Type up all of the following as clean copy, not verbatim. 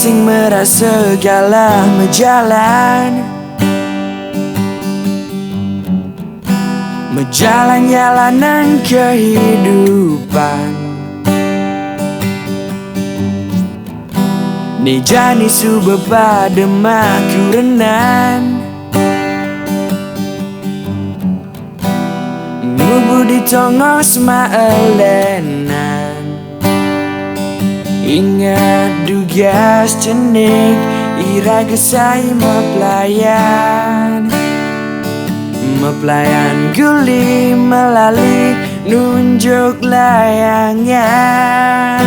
sing merasa segala menjalan jalanan kehidupan. Ni jani suba pada makurenan ngubu di tongos maelenan. Ingat dugas cenik ira gesai mepelayan guli melalui nunjuk layangan.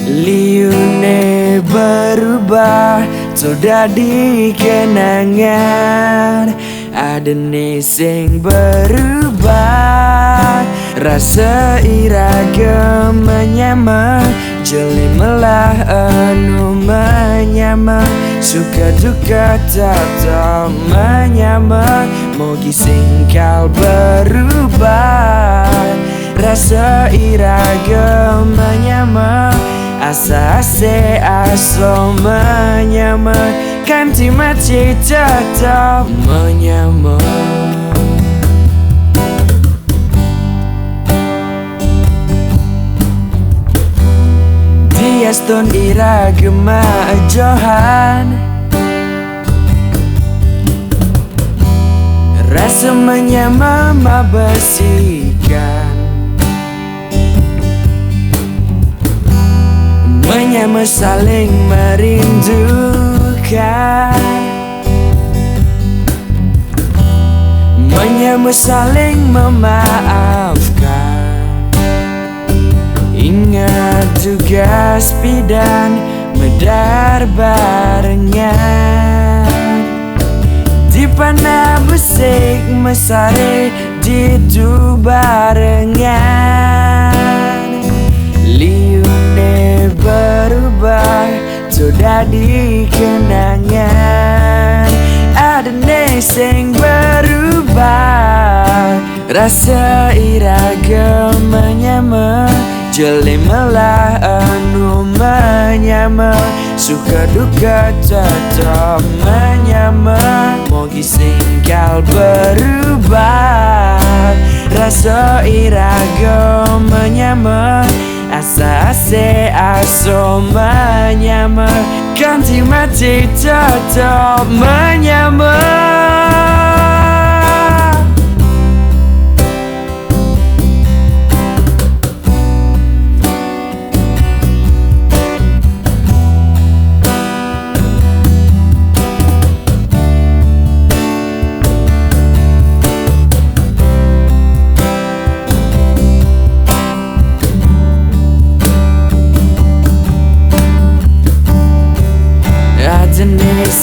Liune berubah sudah di kenangan. Ada sing berubah rasa iragam menyama jeli melah anu menyama suka duka tetap menyama. Mogi singkal berubah rasa iragam menyama asa se aso menyama kanti mati tetap menyama. Dia ston iragam johan rasa menyama mabasikan menyama saling merindukan menyama saling memaafkan. Ingat tugas bidan medar barengan di panah besik mesare di tu barengan. Liune berubah sudah di kenangan. Ada sing berubah rasa iragam menyama jeli melah anu menyama suka duka tetap menyama. Mogi singkal berubah rasa iragam menyama asa se aso menyama ganti mati tetap menyama.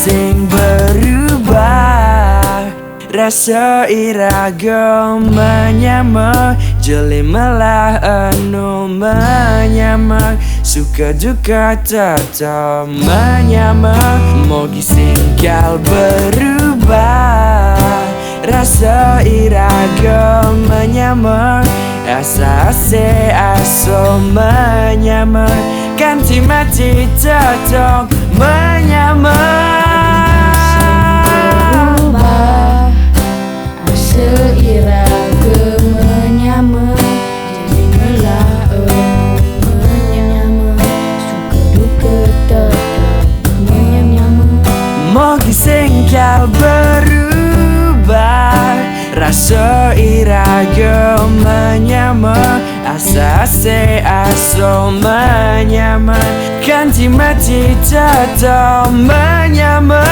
Sing berubah rasa iragam menyama jeli melah anu menyama suka duka tetap menyama. Mogi singkal berubah rasa iragam menyama asa se aso menyama ganti mati tetap menyama. Seiragam menyama jadi melah menyama suka duka tetap menyama. Mogi singkal berubah rasa iragam menyama asa se aso menyama ganti mati tetap menyama.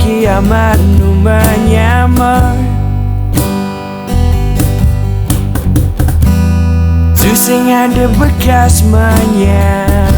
Kiamat nu menyama tu sing ada bekas menyama.